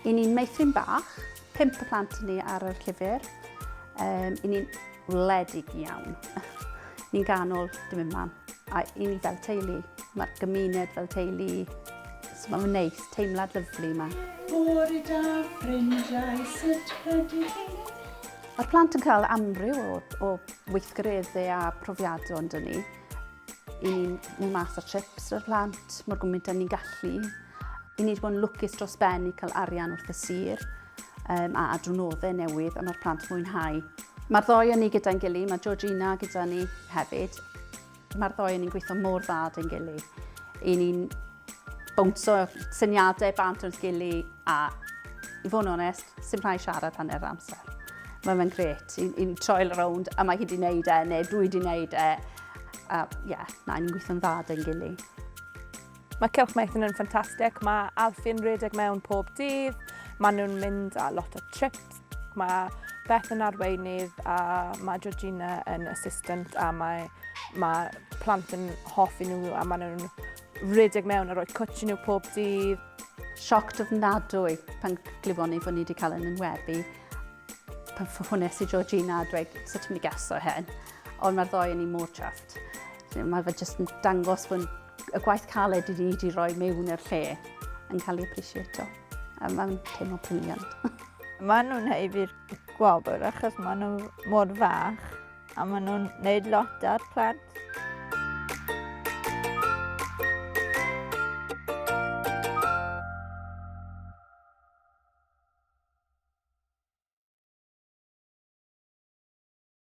I ni'n Meithrin Bach, 5 y plant ni ar yr llyfr. I ni'n wledig iawn. Ni'n ganol dim yma. A i ni fel teulu. Mae'r gymuned fel teulu. So mae'n neis, teimlad lyflu yma. Bore da ffrindiau sut ydy chi? Mae'r plant yn cael amryw o weithgareddau a profiadau ond ni. I ni'n mynd mas ar trips yr plant, mor gwmynt ni'n gallu. I ni wedi bod yn lwcus dros ben i cael arian wrth y sir a adronoddau newydd a mae'r plant mwynhau. Mae'r ddoi o ni gyda'n gilydd, mae Georgina gyda ni hefyd. Mae'r ddoi o ni'n gweithio mor dda yn gilydd. I ni'n bwntio syniadau bant wrth gilydd a i fod yn onest, sy'n rhaid siarad hanner amser. Mae'n gret. I ni'n troi'r rownd a mae hi wedi gwneud e, neu dwi wedi gwneud e. A ni'n gweithio'n dda yn gilydd. Mae Cylch Meithrin yn ffantastig. Mae Alfie'n rhedeg mewn pob dydd. Maen nhw'n mynd a lot o trips. Mae Beth yn arweinydd a mae Georgina yn assistant a mae plant yn hoffi nhw a maen nhw'n rhedeg mewn a rhoi cwtch i nhw pob dydd. Sioc ofnadwy pan glywon ni fod ni wedi cael yn enwebu. Pan ffwnes i Georgina a dweud, sut ti'n mynd i geso hyn? Ond mae'r ddoi yn ei mor trafft. Mae fe jyst yn dangos bod y gwaith caled i ni wedi rhoi mewn i'r lle yn cael ei appreciato. A mae'n teimlo briliant. Maen nhw'n heifio'r gwobr achos maen nhw mor fach a maen nhw'n gwneud lot ar plant.